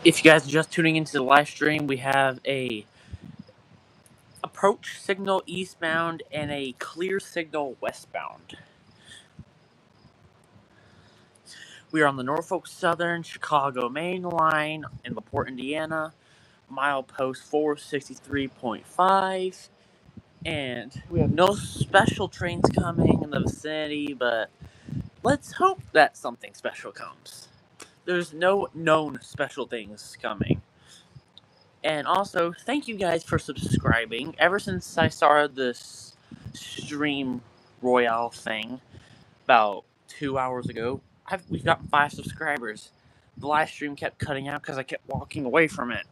If you guys are just tuning into the live stream, we have a approach signal eastbound and a clear signal westbound. We are on the Norfolk Southern Chicago main line in Laporte, Indiana, milepost 463.5, and we have no special trains coming in the vicinity, but let's hope that something special comes. There's no known special things coming. And also, thank you guys for subscribing. Ever since I started this stream royale thing about 2 hours ago, we've gotten 5 subscribers. The live stream kept cutting out because I kept walking away from it.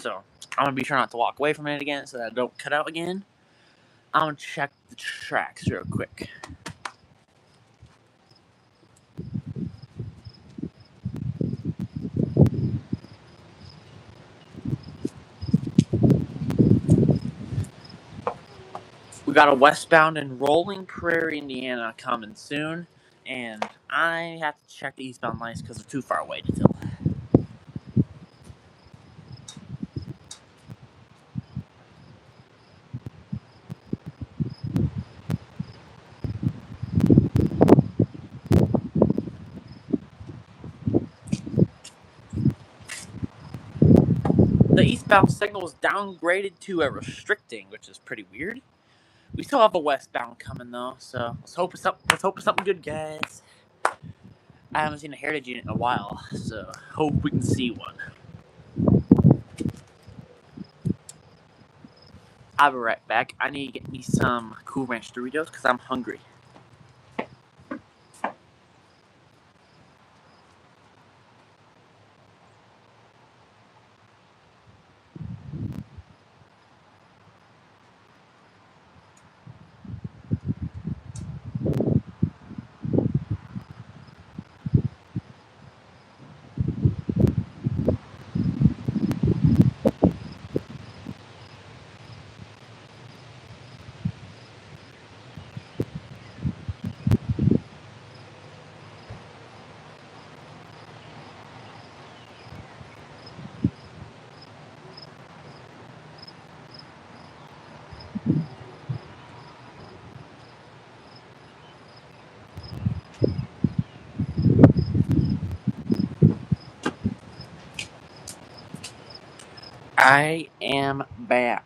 So, I'm going to be sure not to walk away from it again so that I don't cut out again. I'm going to check the tracks real quick. We got a westbound in Rolling Prairie, Indiana coming soon. And I have to check the eastbound lines because they're too far away to tell. The eastbound signal is downgraded to a restricting, which is pretty weird. We still have a westbound coming though, so let's hope it's something good, guys. I haven't seen a heritage unit in a while, so hope we can see one. I'll be right back. I need to get me some Cool Ranch Doritos because I'm hungry. I am back.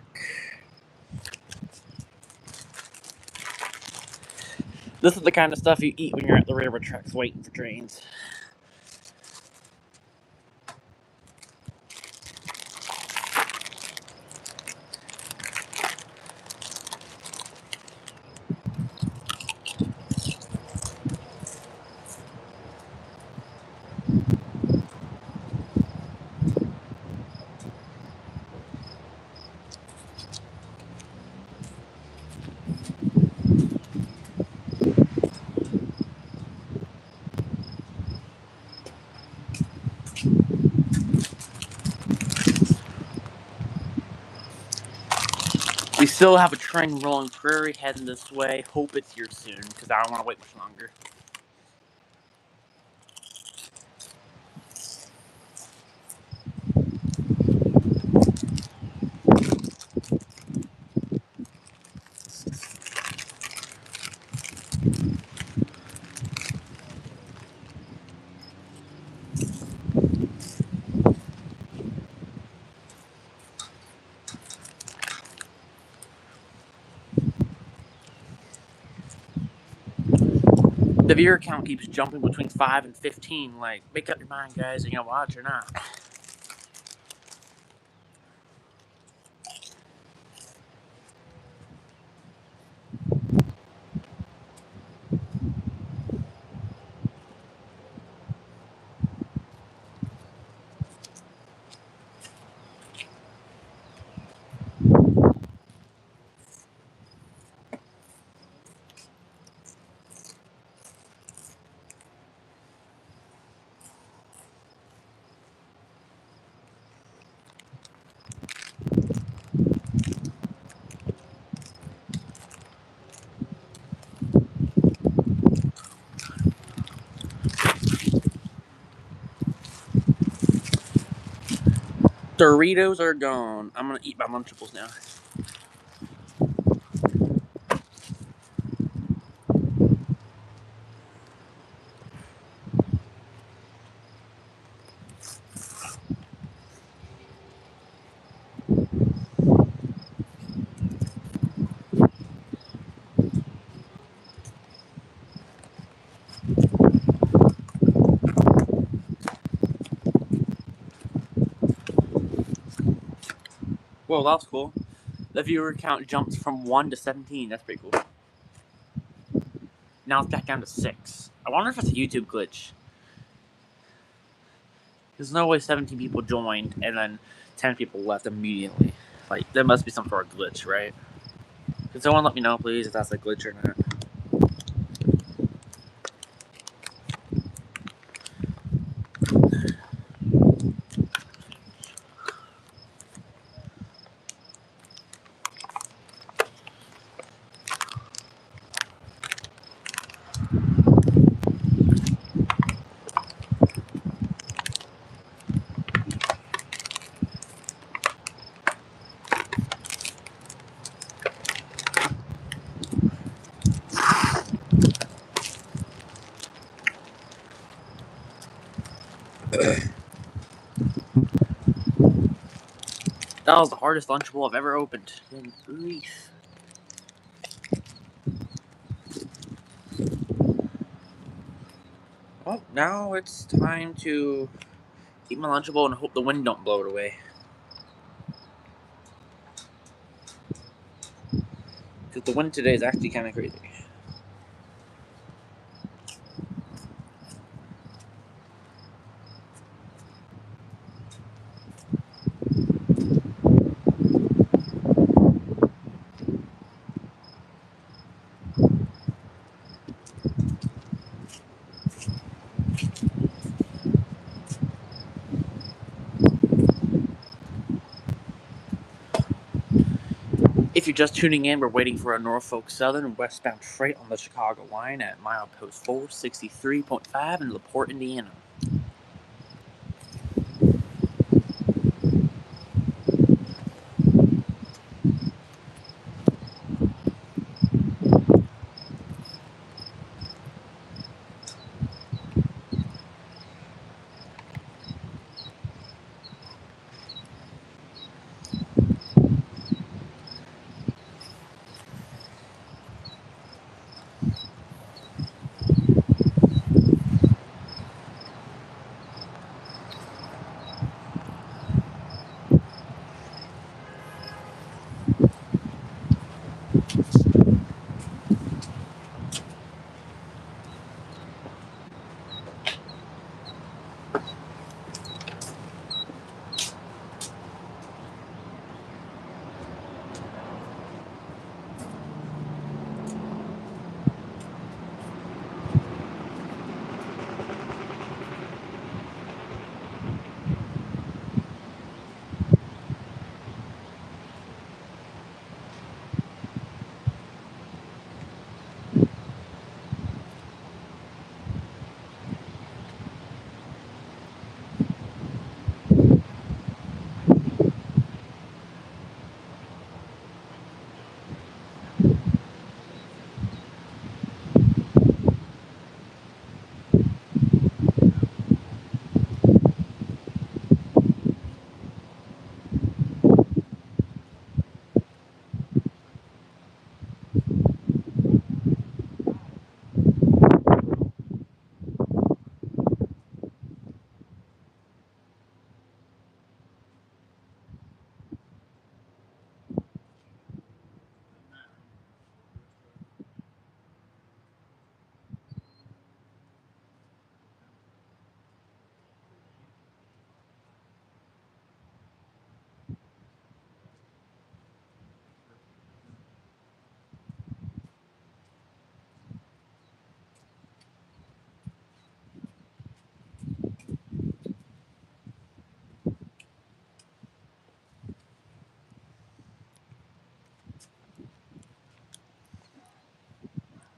This is the kind of stuff you eat when you're at the railroad tracks waiting for trains. We still have a train Rolling Prairie heading this way. Hope it's here soon, because I don't want to wait much longer. The viewer count keeps jumping between 5 and 15. Like, make up your mind, guys. Are you gonna watch or not? Doritos are gone. I'm gonna eat my Lunchables now. Whoa, that was cool. The viewer count jumped from 1 to 17. That's pretty cool. Now it's back down to 6. I wonder if it's a YouTube glitch. There's no way 17 people joined and then 10 people left immediately. Like, there must be some sort of glitch, right? Can someone let me know, please, if that's a glitch or not? That was the hardest Lunchable I've ever opened. Good grief. Well, now it's time to eat my Lunchable and hope the wind don't blow it away. Because the wind today is actually kind of crazy. If you're just tuning in, we're waiting for a Norfolk Southern westbound freight on the Chicago line at milepost 463.5 in Laporte, Indiana.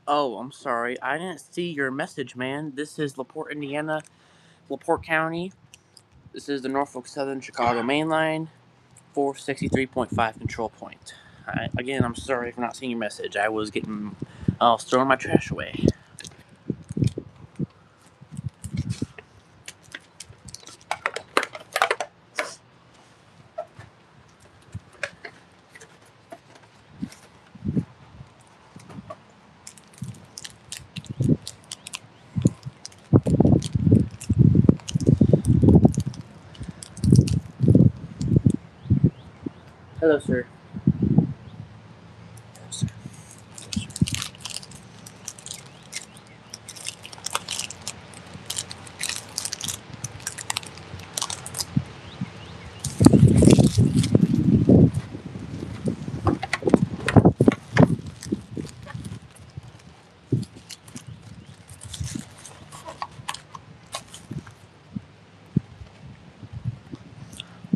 Oh, I'm sorry. I didn't see your message, man. This is Laporte, Indiana, Laporte County. This is the Norfolk Southern Chicago Main Line, 463.5 control point. Again, I'm sorry for not seeing your message. I was throwing my trash away. Hello, sir.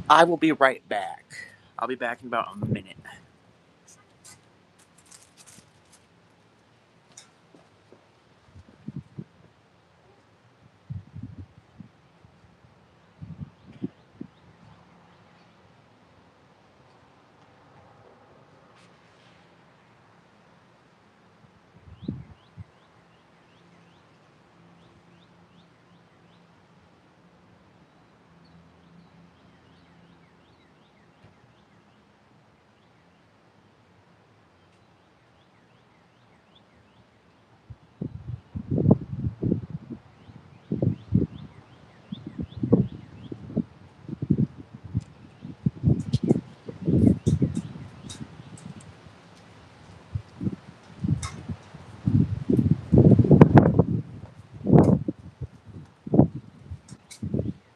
I will be right back. I'll be back in about a minute.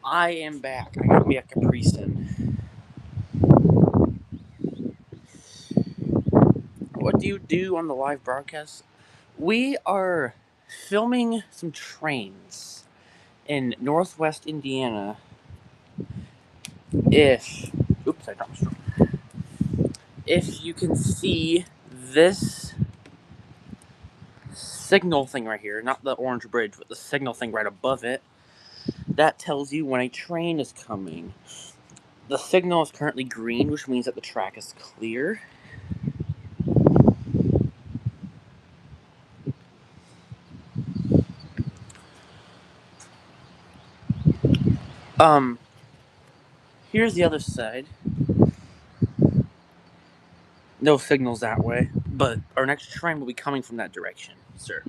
I am back. I got me a Capri Sun. What do you do on the live broadcast? We are filming some trains in Northwest Indiana. Oops, I dropped my straw. If you can see this signal thing right here, not the orange bridge, but the signal thing right above it, that tells you when a train is coming. The signal is currently green, which means that the track is clear. Here's the other side. No signals that way, but our next train will be coming from that direction, sir.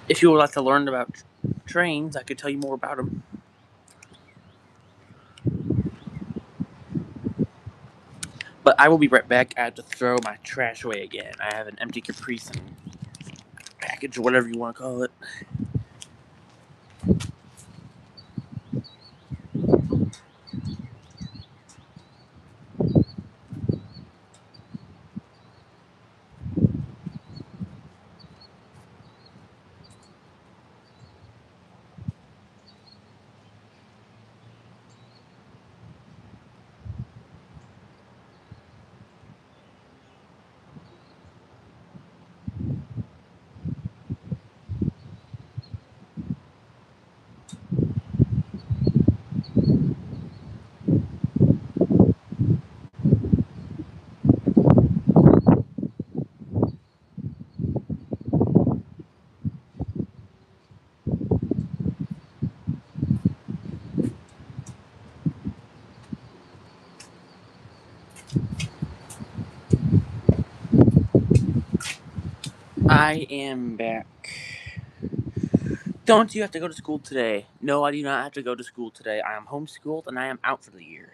If you would like to learn about trains, I could tell you more about them. But I will be right back. I have to throw my trash away again. I have an empty Capri Sun package, or whatever you want to call it. I am back. Don't you have to go to school today? No, I do not have to go to school today. I am homeschooled and I am out for the year.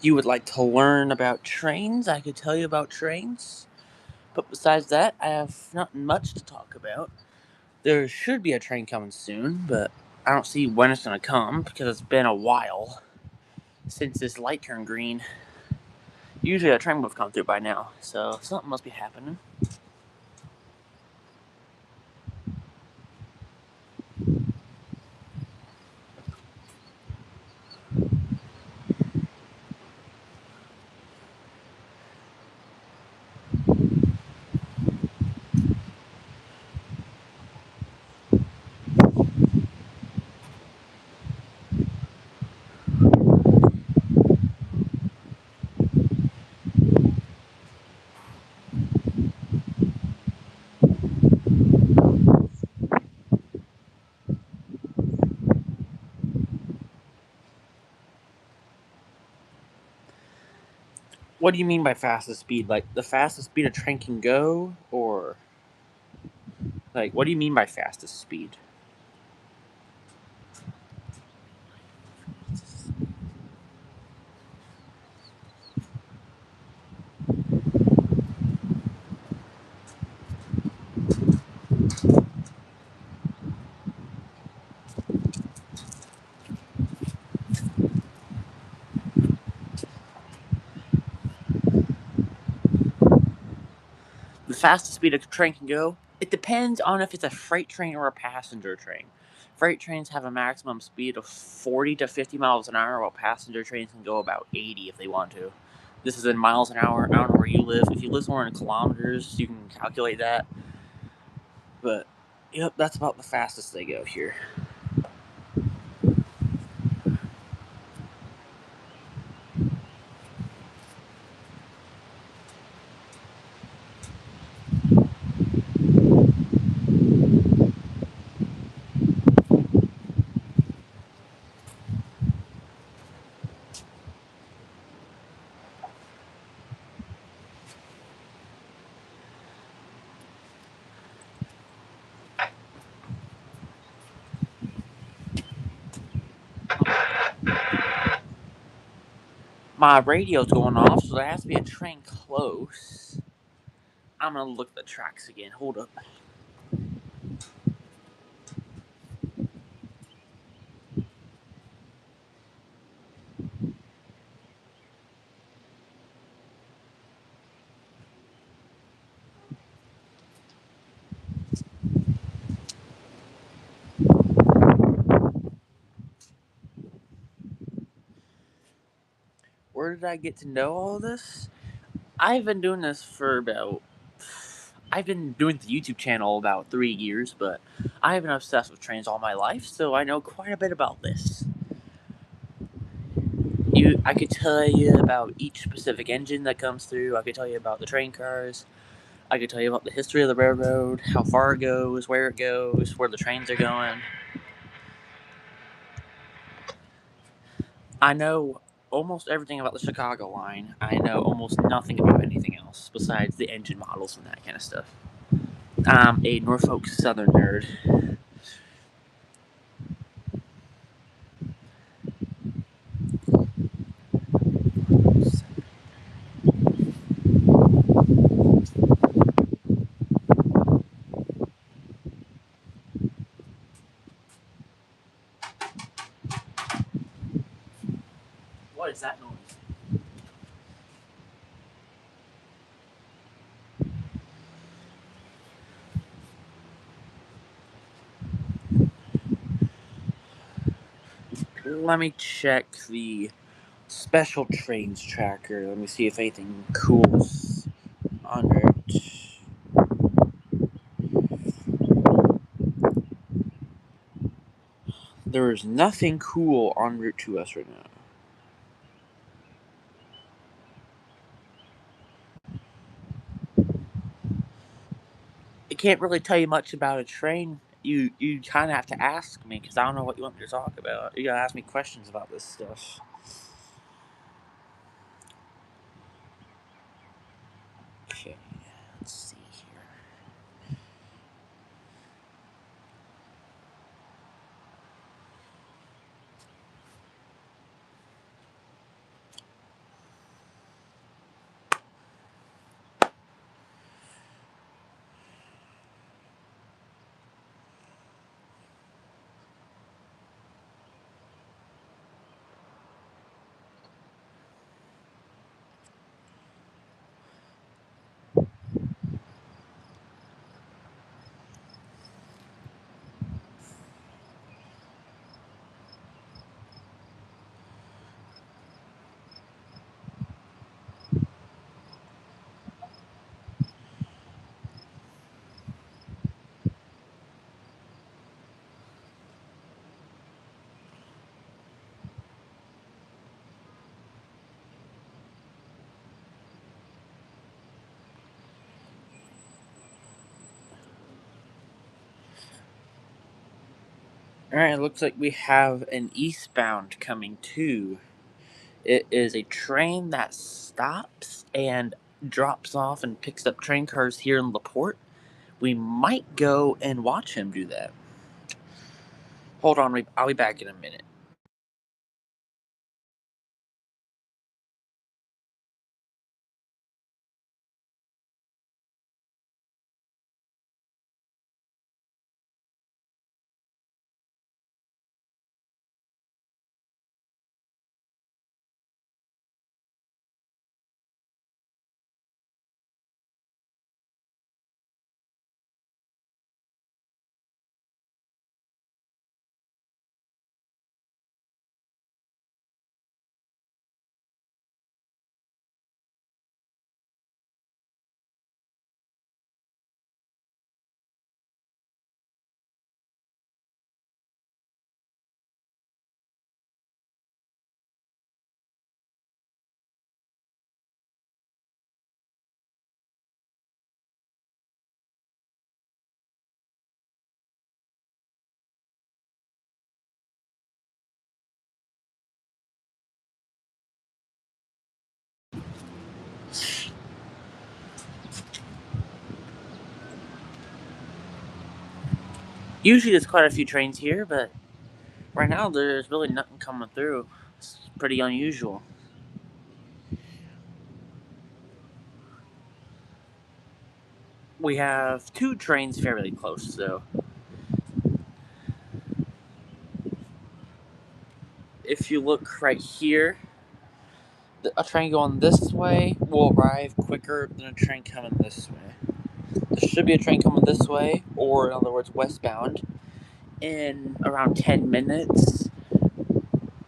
you would like to learn about trains, I could tell you about trains. But besides that, I have not much to talk about. There should be a train coming soon, but I don't see when it's going to come because it's been a while since this light turned green. Usually a train would have come through by now, so something must be happening. What do you mean by fastest speed? Like the fastest speed a train can go, or like what do you mean by fastest speed? The fastest speed a train can go? It depends on if it's a freight train or a passenger train. Freight trains have a maximum speed of 40 to 50 miles an hour, while passenger trains can go about 80 if they want to. This is in miles an hour. I don't know where you live. If you live somewhere in kilometers, you can calculate that. But, yep, that's about the fastest they go here. My radio's going off, so there has to be a train close. I'm gonna look at the tracks again. Hold up. Where did I get to know all this? I've been doing this for about. I've been doing the YouTube channel about 3 years, but I've been obsessed with trains all my life, so I know quite a bit about this. I could tell you about each specific engine that comes through. I could tell you about the train cars. I could tell you about the history of the railroad, how far it goes, where the trains are going. I know almost everything about the Chicago line. I know almost nothing about anything else besides the engine models and that kind of stuff. I'm a Norfolk Southern nerd. What is that noise? Let me check the special trains tracker. Let me see if anything cool's on route. There is nothing cool en route to us right now. I can't really tell you much about a train. You kind of have to ask me because I don't know what you want me to talk about. You gotta ask me questions about this stuff. Okay, let's see here. Alright, it looks like we have an eastbound coming too. It is a train that stops and drops off and picks up train cars here in Laporte. We might go and watch him do that. Hold on, I'll be back in a minute. Usually there's quite a few trains here, but right now there's really nothing coming through. It's pretty unusual. We have two trains fairly close, though. If you look right here, a train going this way will arrive quicker than a train coming this way. There should be a train coming this way, or in other words, westbound, in around 10 minutes.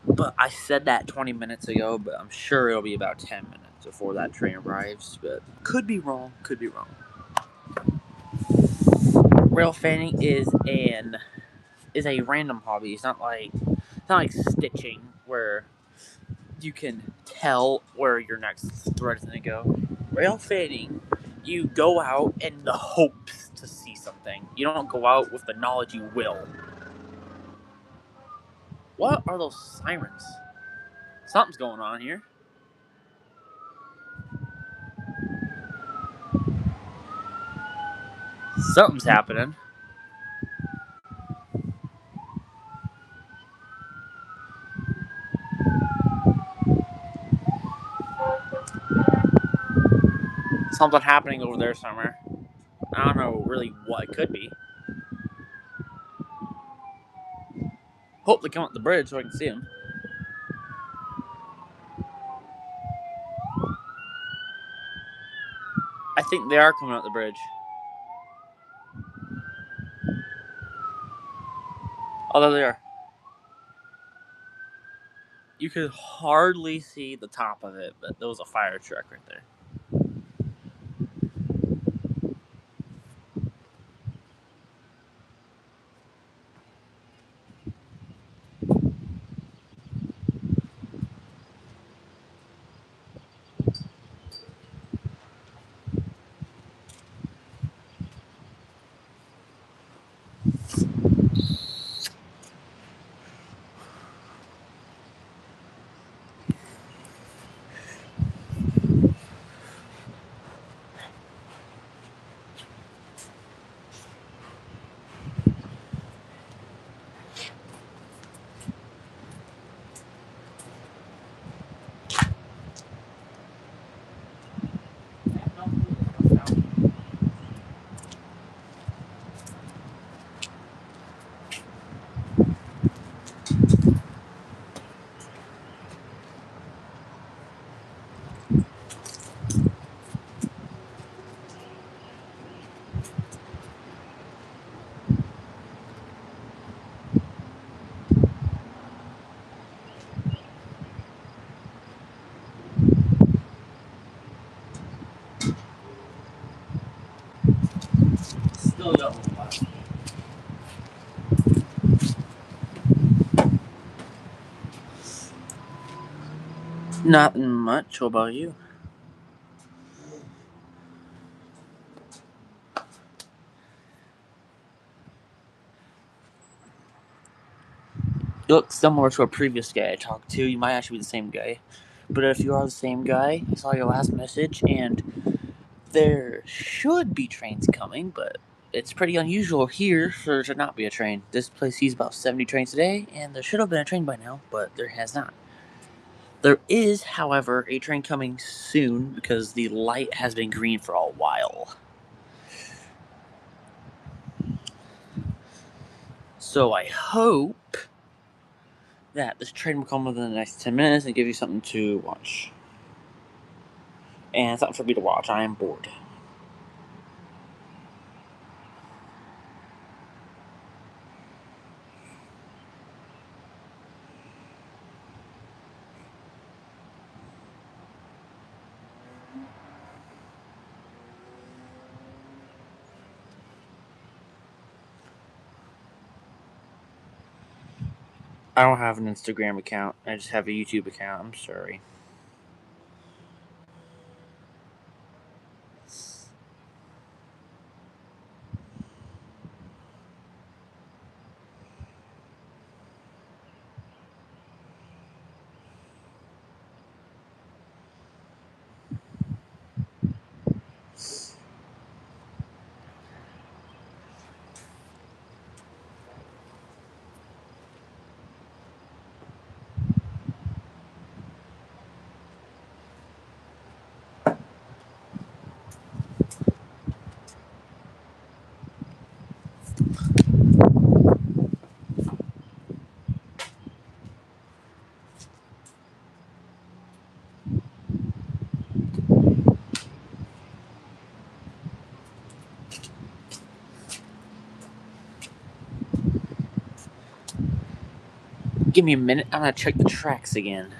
But I said that 20 minutes ago, but I'm sure it'll be about 10 minutes before that train arrives. But could be wrong, could be wrong. Rail fanning is a random hobby. It's not like stitching where you can tell where your next thread is going to go. Rail fading, you go out in the hopes to see something. You don't go out with the knowledge you will. What are those sirens? Something's going on here. Something's happening. Something happening over there somewhere. I don't know really what it could be. Hope they come up the bridge so I can see them. I think they are coming up the bridge. Oh, there they are. You could hardly see the top of it, but there was a fire truck right there. Still don't. Not much. What about you? You look similar to a previous guy I talked to. You might actually be the same guy. But if you are the same guy, I saw your last message, and there should be trains coming, but it's pretty unusual here for there to not be a train. This place sees about 70 trains a day, and there should have been a train by now, but there has not. There is, however, a train coming soon because the light has been green for a while. So I hope that this train will come within the next 10 minutes and give you something to watch. And something for me to watch. I am bored. I don't have an Instagram account. I just have a YouTube account. I'm sorry. Give me a minute. I'm gonna check the tracks again.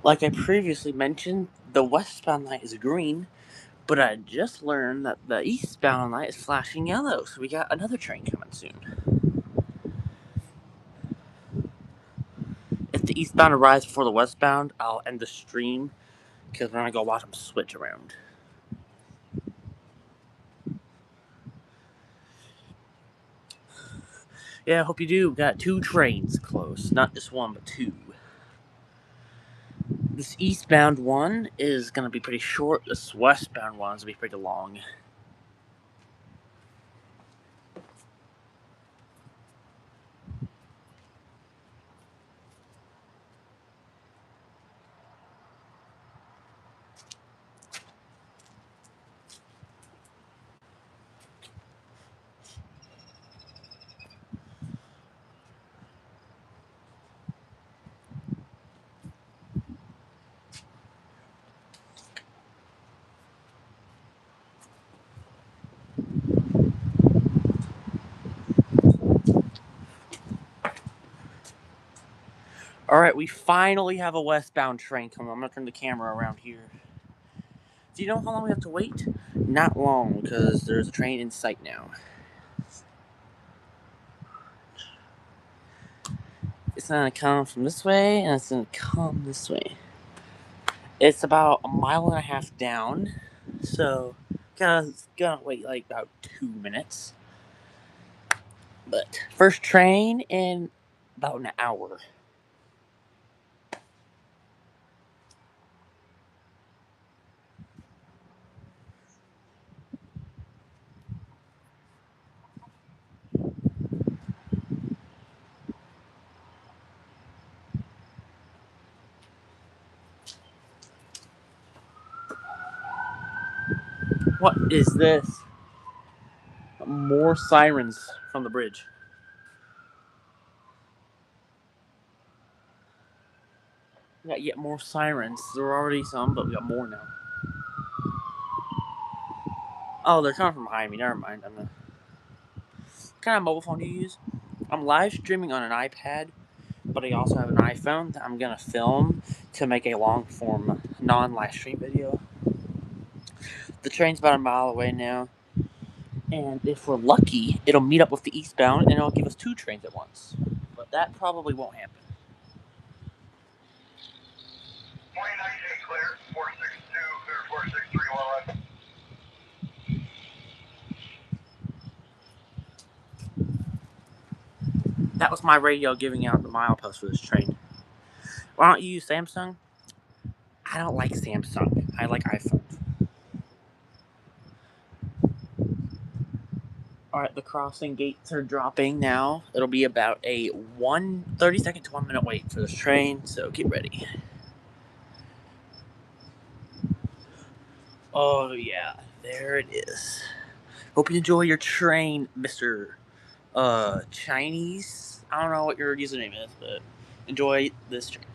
Like I previously mentioned, the westbound light is green, but I just learned that the eastbound light is flashing yellow, so we got another train coming soon. If the eastbound arrives before the westbound, I'll end the stream because we're gonna go watch them switch around. Yeah, I hope you do. We got 2 trains close, not just one, but 2. This eastbound one is gonna be pretty short. This westbound one is gonna be pretty long. Alright, we finally have a westbound train coming. I'm gonna turn the camera around here. Do you know how long we have to wait? Not long, because there's a train in sight now. It's gonna come from this way, and it's gonna come this way. It's about a mile and a half down, so gonna wait like about 2 minutes. But first train in about an hour. What is this? More sirens from the bridge. We got yet more sirens. There were already some, but we got more now. Oh, they're coming from behind me. Never mind. What kind of mobile phone do you use? I'm live streaming on an iPad, but I also have an iPhone that I'm gonna film to make a long form non-live stream video. The train's about a mile away now, and if we're lucky, it'll meet up with the eastbound and it'll give us 2 trains at once. But that probably won't happen. 2019 clear, 462, clear 46311. That was my radio giving out the milepost for this train. Why don't you use Samsung? I don't like Samsung. I like iPhone. Alright, the crossing gates are dropping now. It'll be about a 30-second to 1 minute wait for this train, so get ready. Oh yeah, there it is. Hope you enjoy your train, Mr. Chinese. I don't know what your username is, but enjoy this train.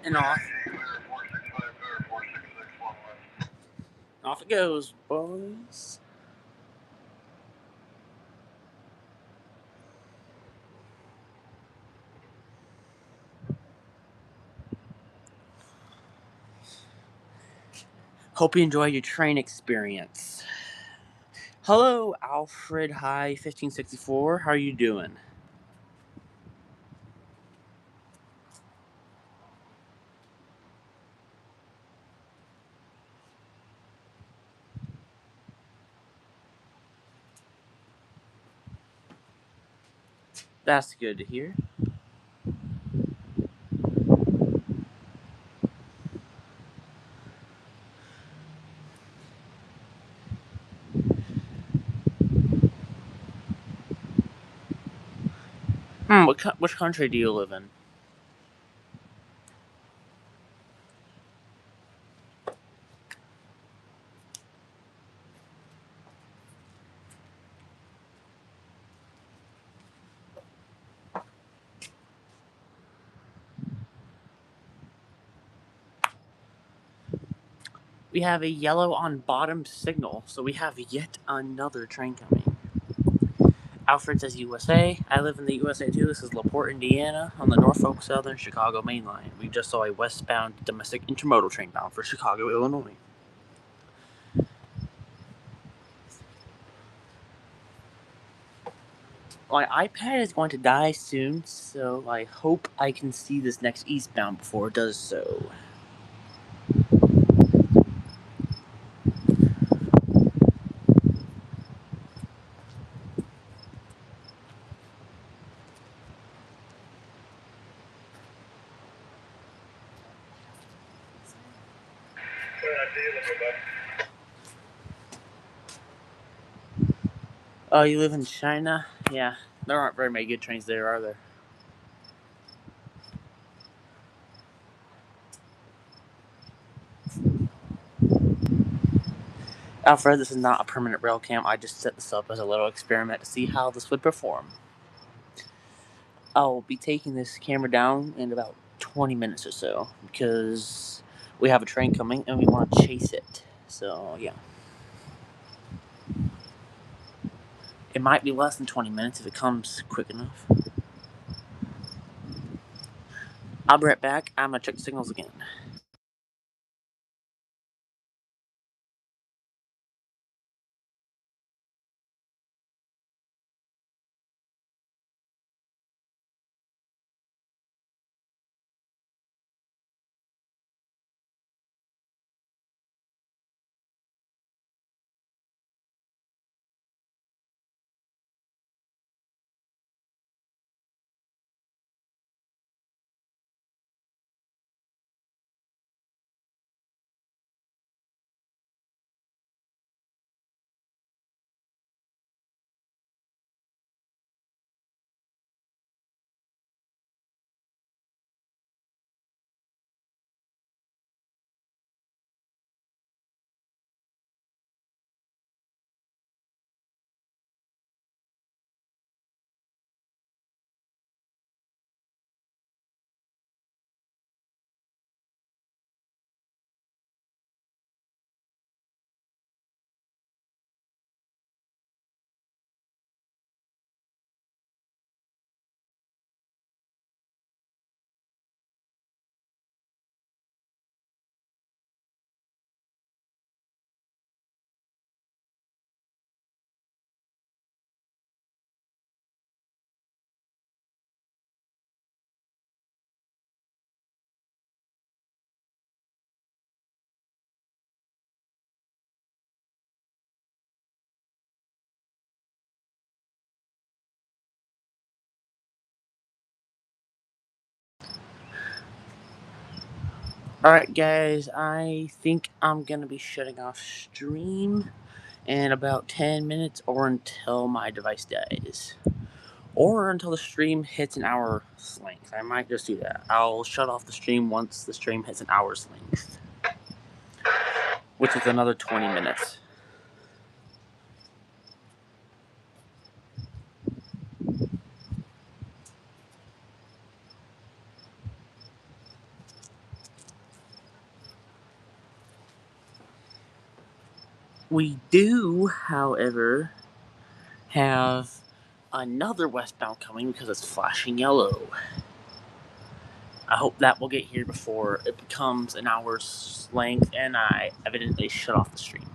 And off. Off it goes, boys. Hope you enjoy your train experience. Hello, Alfred High 1564. How are you doing? That's good to hear. Which country do you live in? We have a yellow on bottom signal, so we have yet another train coming. Alfred says USA. I live in the USA too. This is Laporte, Indiana, on the Norfolk Southern Chicago Main Line. We just saw a westbound domestic intermodal train bound for Chicago, Illinois. My iPad is going to die soon, so I hope I can see this next eastbound before it does so. Oh, you live in China? Yeah, there aren't very many good trains there, are there? Alfred, this is not a permanent rail cam. I just set this up as a little experiment to see how this would perform. I'll be taking this camera down in about 20 minutes or so because we have a train coming and we want to chase it. So, yeah. It might be less than 20 minutes if it comes quick enough. I'll be right back. I'm going to check the signals again. Alright, guys, I think I'm going to be shutting off stream in about 10 minutes or until my device dies. Or until the stream hits an hour's length. I might just do that. I'll shut off the stream once the stream hits an hour's length, which is another 20 minutes. We do, however, have another westbound coming because it's flashing yellow. I hope that will get here before it becomes an hour's length and I evidently shut off the stream.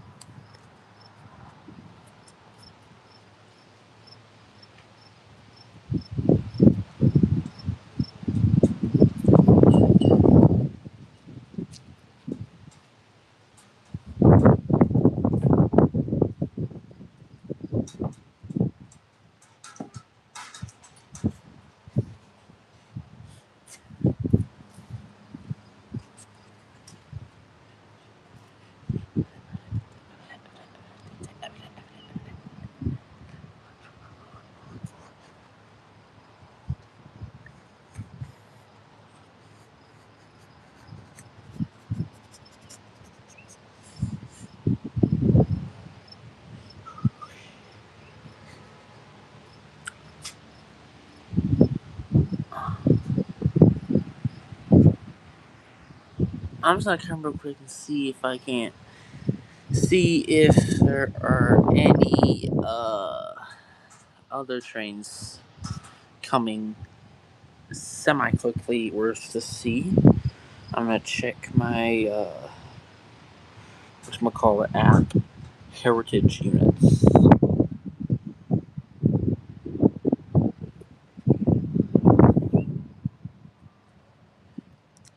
I'm just gonna come real quick and see if I can't see if there are any other trains coming semi-quickly worth to see. I'm gonna check my whatchamacallit app, heritage units.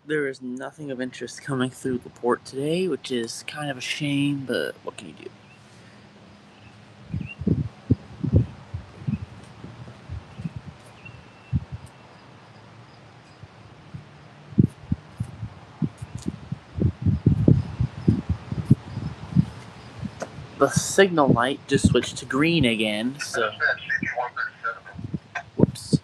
There is nothing of interest coming through Laporte today, which is kind of a shame, but what can you do? The signal light just switched to green again, so... Whoops.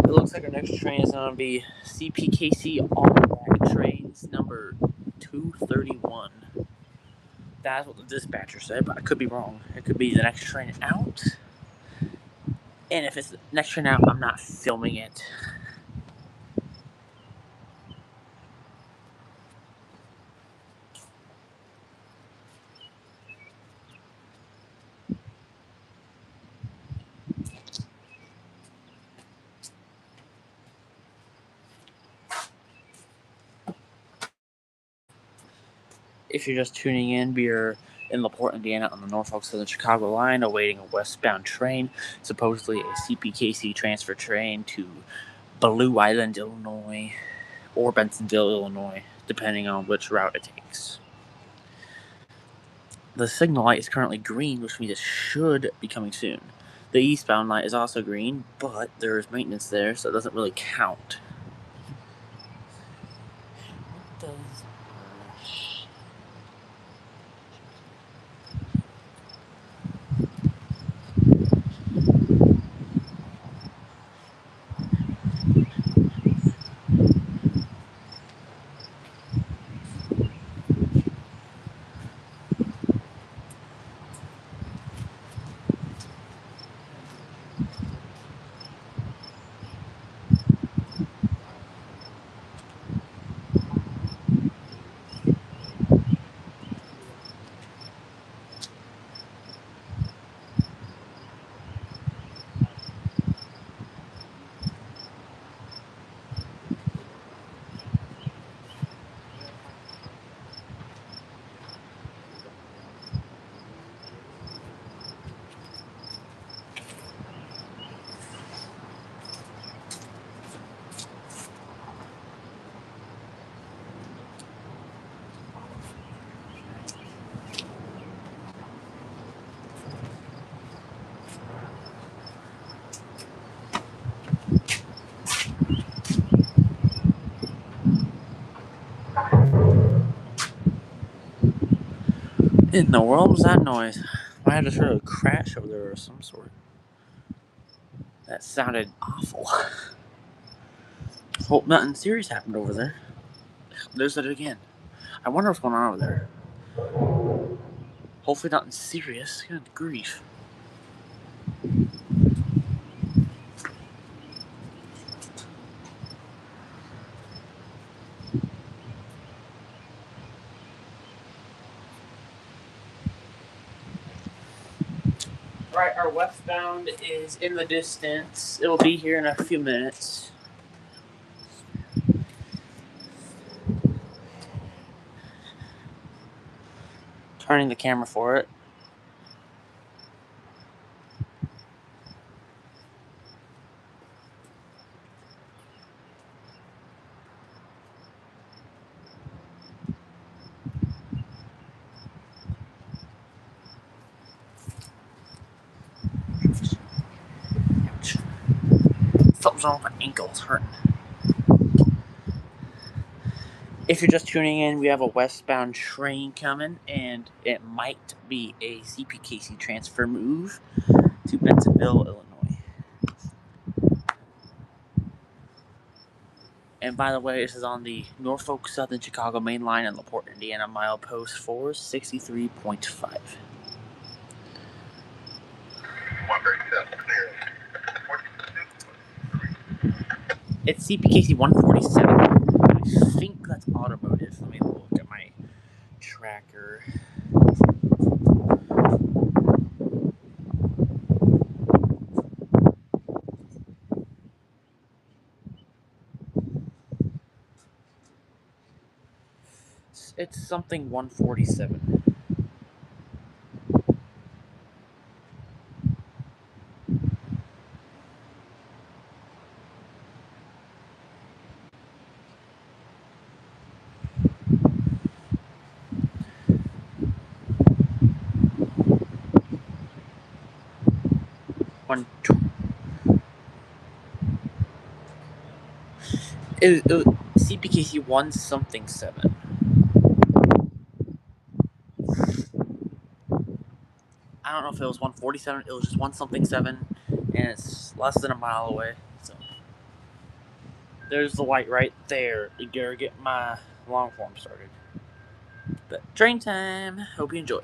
It looks like our next train is going to be CPKC All-Black Trains number 231. That's what the dispatcher said, but I could be wrong. It could be the next train out. And if it's the next train out, I'm not filming it. If you're just tuning in, we are in Laporte, Indiana on the Norfolk Southern Chicago line awaiting a westbound train, supposedly a CPKC transfer train to Blue Island, Illinois, or Bensenville, Illinois, depending on which route it takes. The signal light is currently green, which means it should be coming soon. The eastbound light is also green, but there is maintenance there, so it doesn't really count. What does... in the world was that noise? I had to sort of crash over there of some sort. That sounded awful. Hope nothing serious happened over there. There's it again. I wonder what's going on over there. Hopefully nothing serious. Good grief. Right, our westbound is in the distance. It will be here in a few minutes. Turning the camera for it. Ouch. Something's wrong with my ankles hurting. If you're just tuning in, we have a westbound train coming, and it might be a CPKC transfer move to Bensenville, Illinois. And by the way, this is on the Norfolk Southern Chicago main line in Laporte, Indiana, milepost 463.5. 137 clear. It's CPKC 147. I think that's automotive. Let me look at my tracker. It's something 147. CPKC 1 something 7. I don't know if it was 147. It was just 1 something 7, and it's less than a mile away. So there's the light right there to get my long form started. But train time. Hope you enjoy.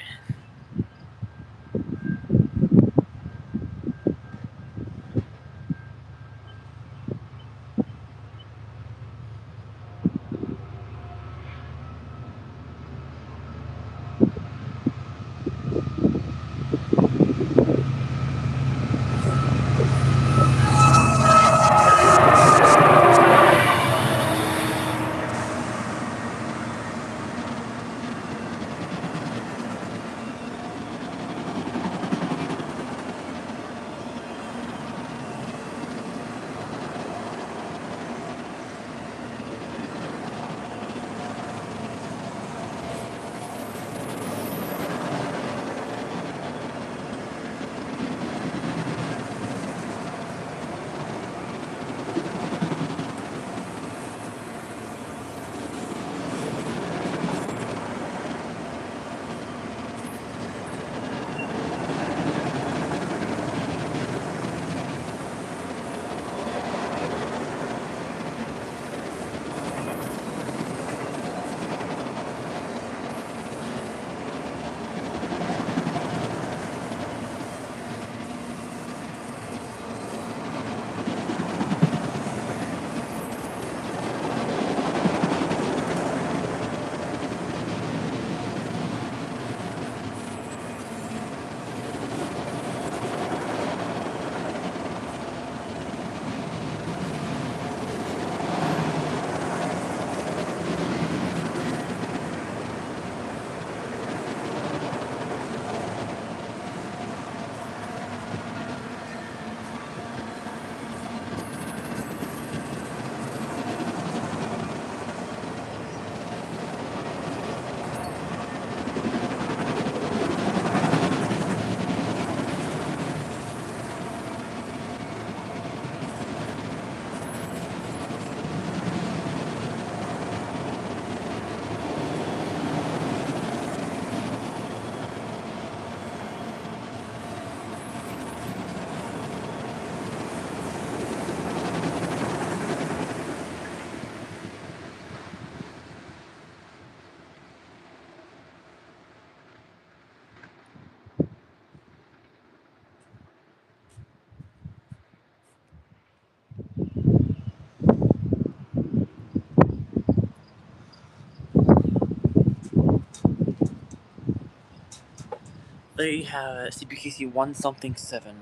There you have it, CPKC 1 something 7.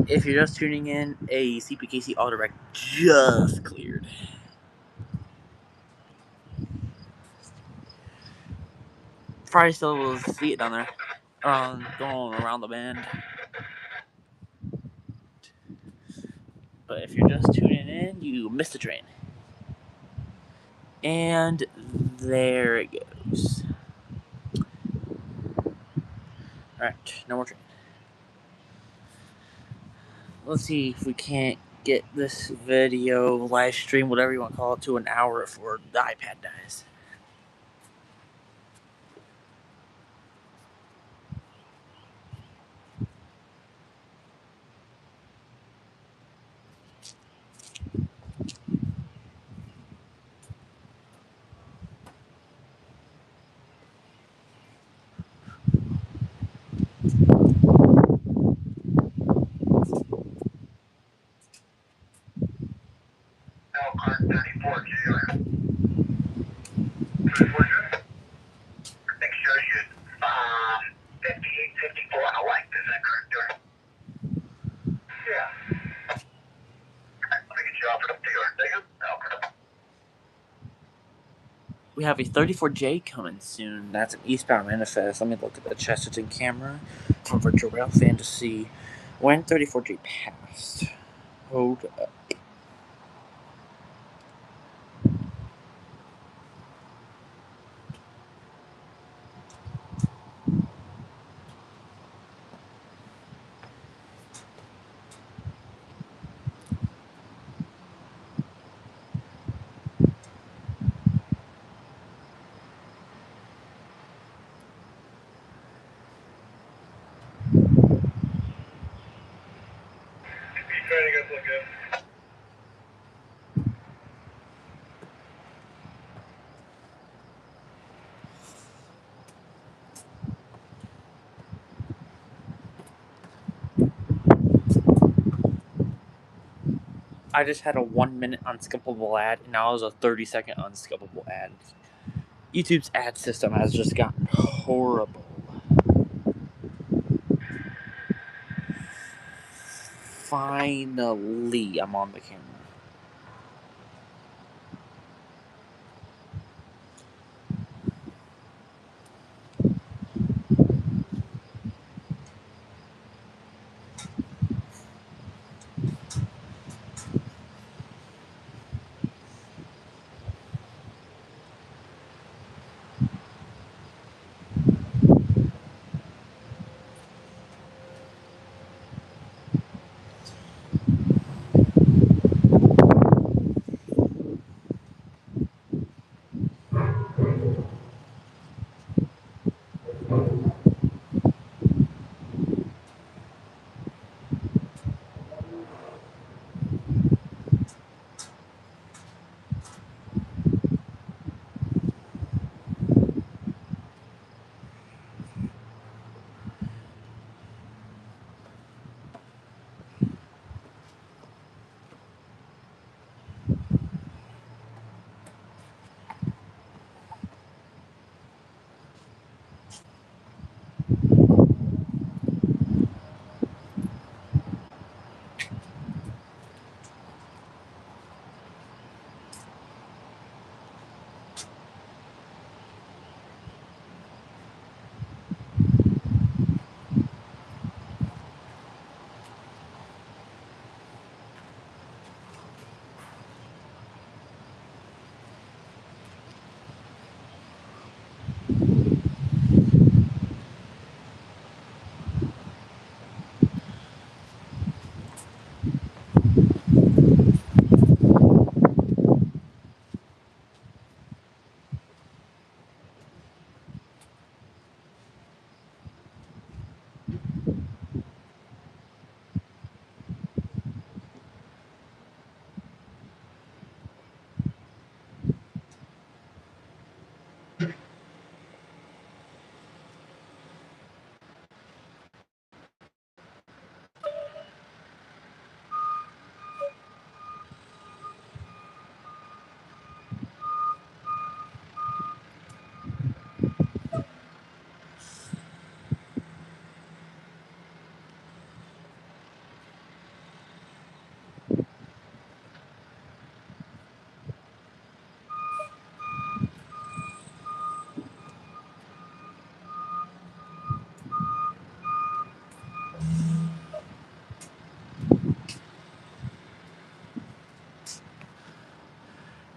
If you're just tuning in, a CPKC auto-rec just cleared. Probably still will see it down there, going around the bend. But if you're just tuning in, you missed the train. And there it goes. Alright, no more train. Let's see if we can't get this video, live stream, whatever you want to call it, to an hour before the iPad dies. Next station, 5854 on the light. Is that correct, sir? Yeah. Let me get you offered up to your thing. We have a 34J coming soon. That's an eastbound manifest. Let me look at the Chesterton camera from Virtual Rail Fan to see when 34J passed. Hold up. He's trying to get look good. I just had a 1 minute unskippable ad, and now it's a 30-second unskippable ad. YouTube's ad system has just gotten horrible. Finally, I'm on the camera.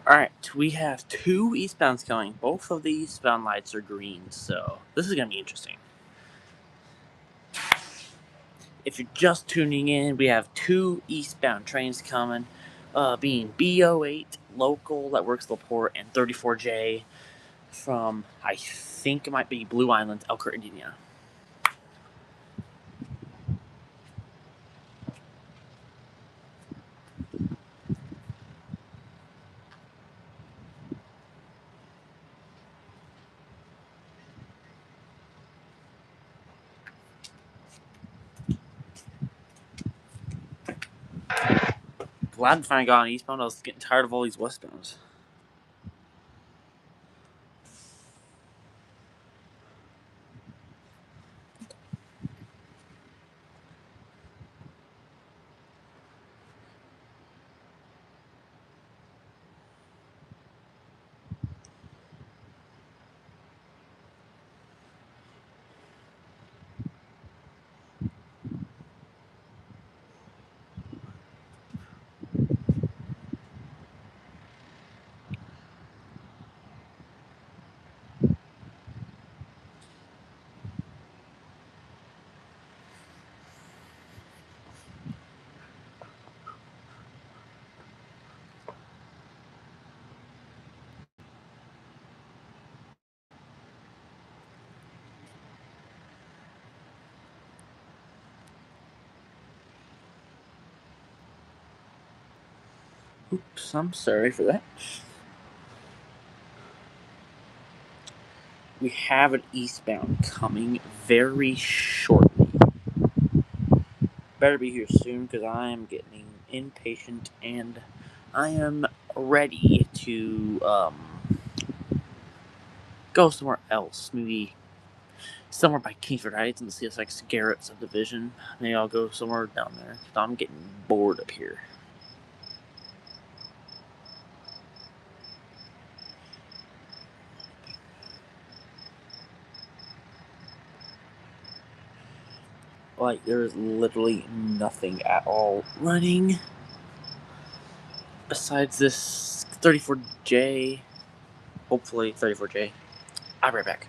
Alright, we have two eastbounds coming. Both of the eastbound lights are green, so this is going to be interesting. If you're just tuning in, we have two eastbound trains coming, being B08 local that works Laporte and 34J from, I think it might be Blue Island, Elkhart, Indiana. Glad to finally got on eastbound. I was getting tired of all these westbounds. Oops, I'm sorry for that. We have an eastbound coming very shortly. Better be here soon because I am getting impatient and I am ready to go somewhere else. Maybe somewhere by Kingsford Heights in the CSX Garrett subdivision. Maybe I'll go somewhere down there because I'm getting bored up here. Like, there is literally nothing at all running besides this 34J. Hopefully, 34J. I'll be right back.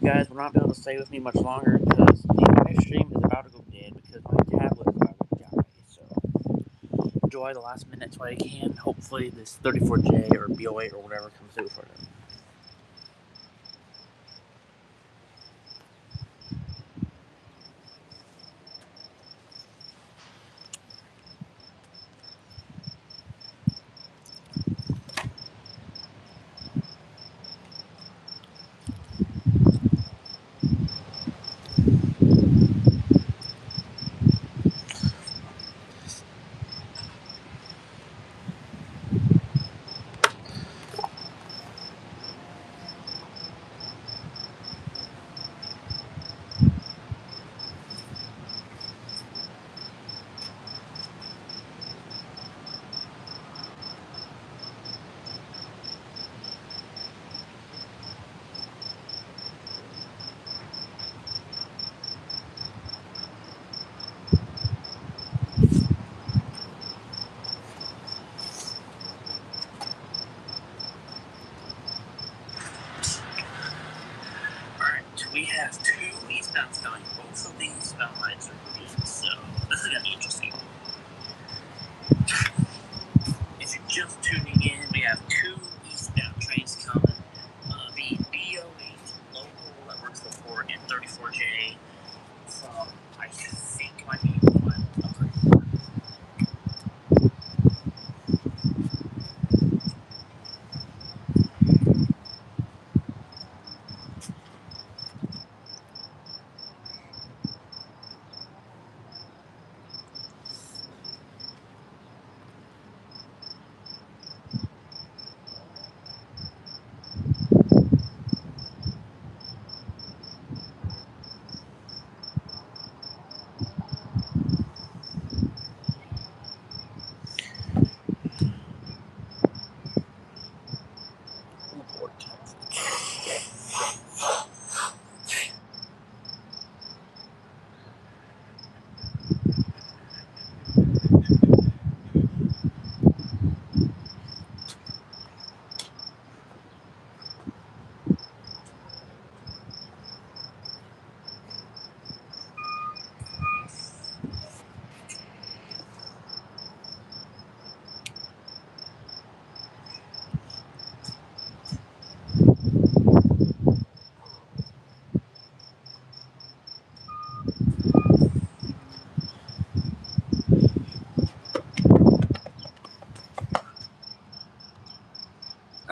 You guys will not be able to stay with me much longer because the live stream is about to go dead because my tablet is about to die. So enjoy the last minutes while you can. Hopefully this 34J or BO8 or whatever comes through for them.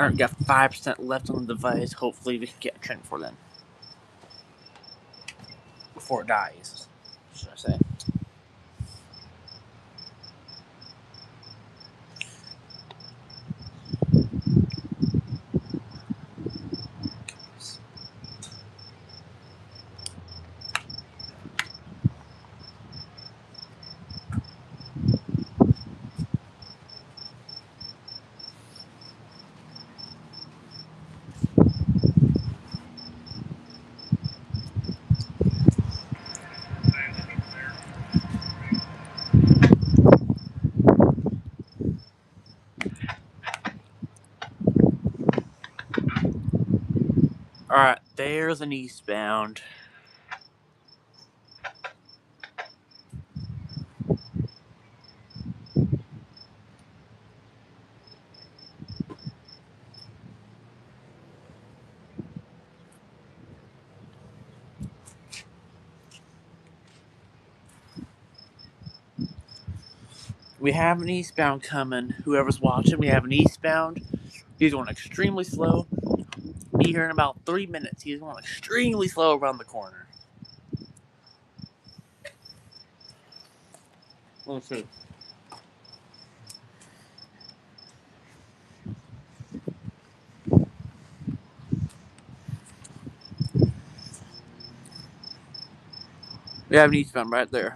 Alright, we got 5% left on the device. Hopefully we can get a train before then. Before it dies, should I say. Alright, there's an eastbound. We have an eastbound coming. Whoever's watching, we have an eastbound. He's going extremely slow. Be here in about 3 minutes. He's going extremely slow around the corner. Let's see. We have an eastbound right there.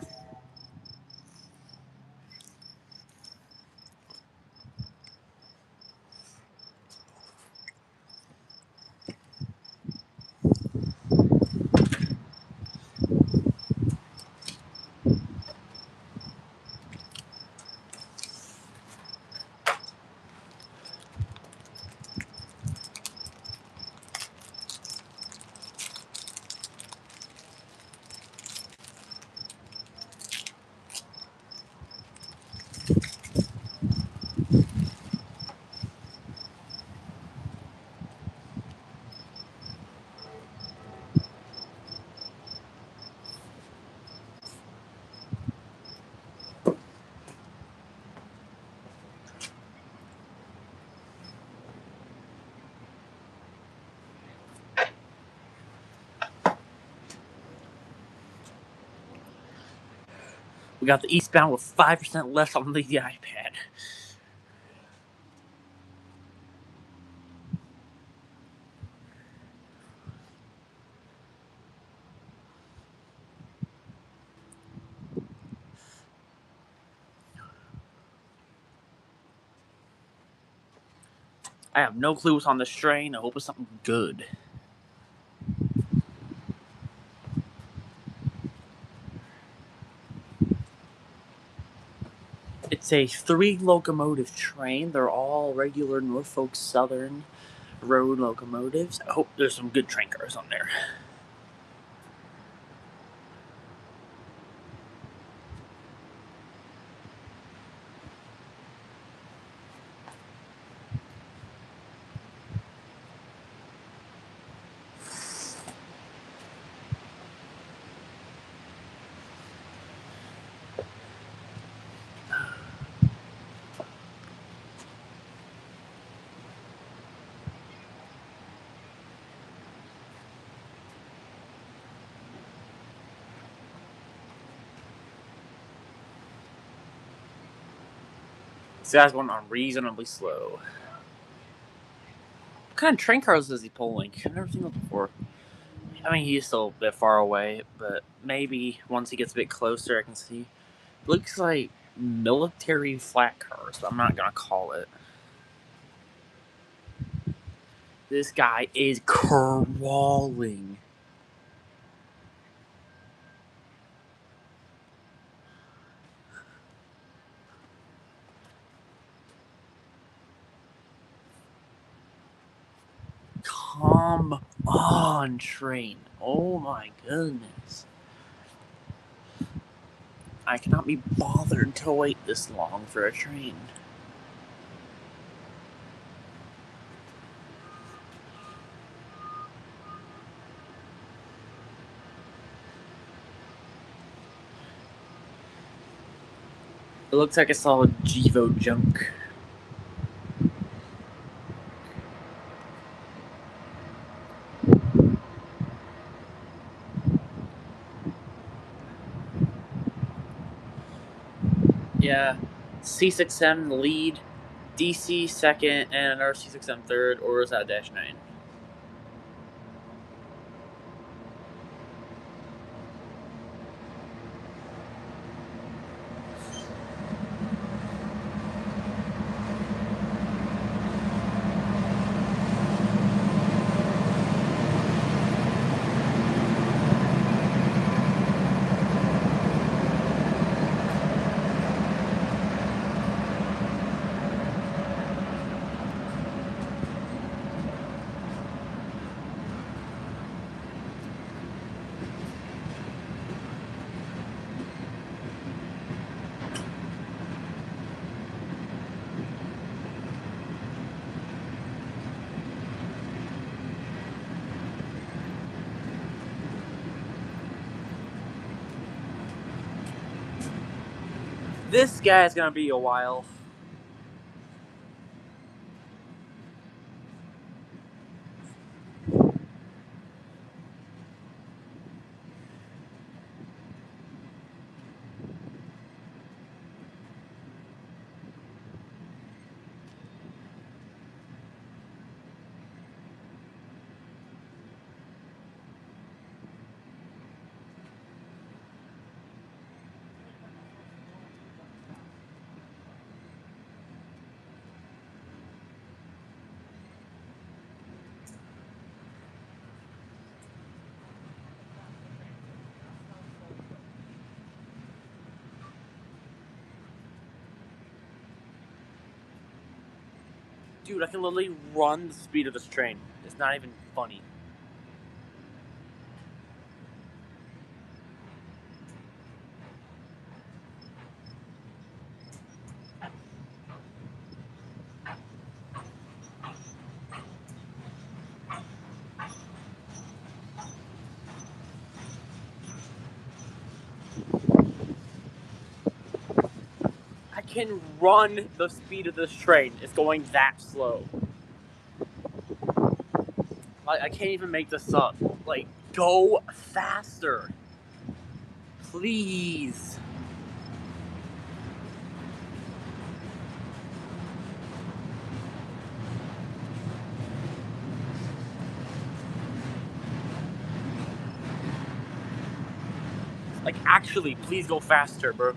We got the eastbound with 5% left on the iPad. I have no clue what's on this train. I hope it's something good. It's a 3-locomotive train. They're all regular Norfolk Southern road locomotives. I hope there's some good train cars on there. This guy's going on reasonably slow. What kind of train cars is he pulling? I've never seen those before. I mean, he's still a bit far away, but maybe once he gets a bit closer, I can see. Looks like military flat cars, but I'm not gonna call it. This guy is crawling. Come on, train. Oh my goodness. I cannot be bothered to wait this long for a train. It looks like I saw Gevo junk. Yeah, C6M the lead, DC second, and our C6M third, or is that -9? This guy's gonna be a while. Dude, I can literally run the speed of this train. It's not even funny. I can run the speed of this train. It's going that slow. Like, I can't even make this up. Like, go faster. Please. Like, actually, please go faster, bro.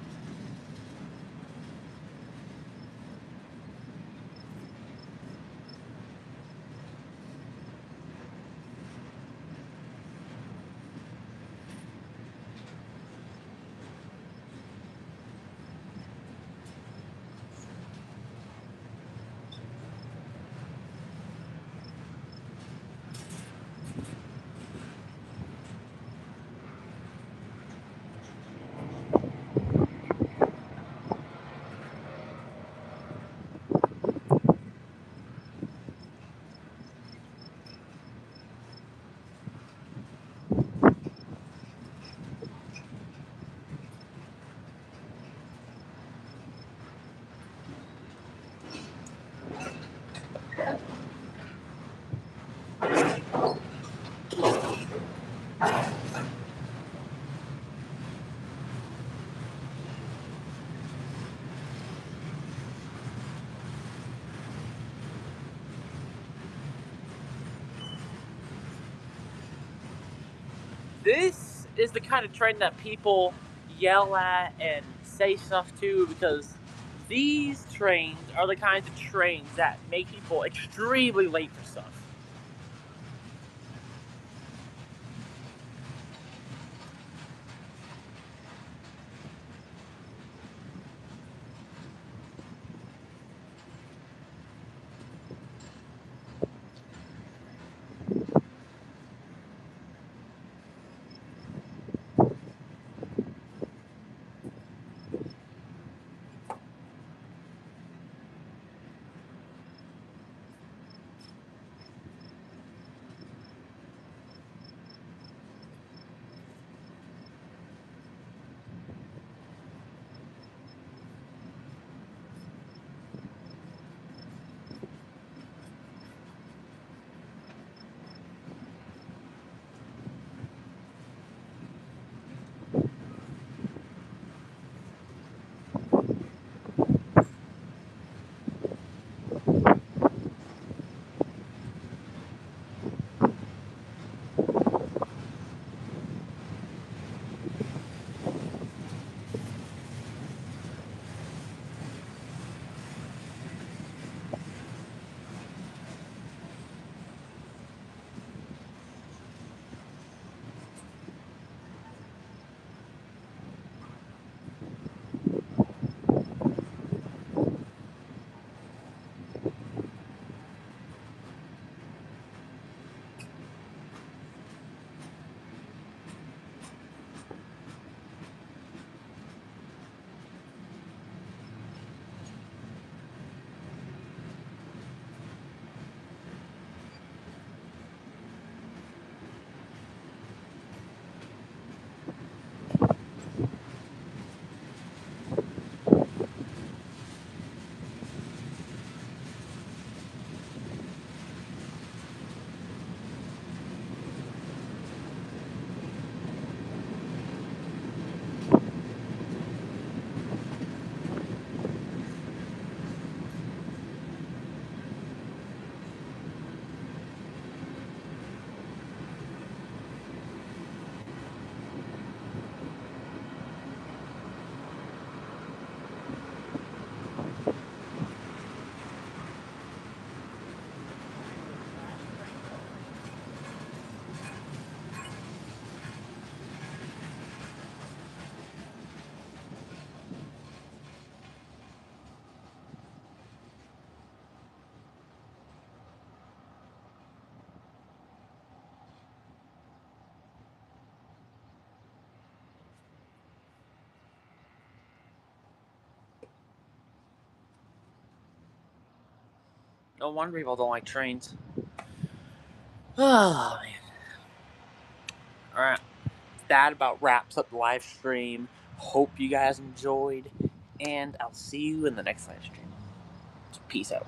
This is the kind of train that people yell at and say stuff to, because these trains are the kinds of trains that make people extremely late for stuff. No wonder people don't like trains. Oh, man. Alright. That about wraps up the live stream. Hope you guys enjoyed. And I'll see you in the next live stream. Peace out.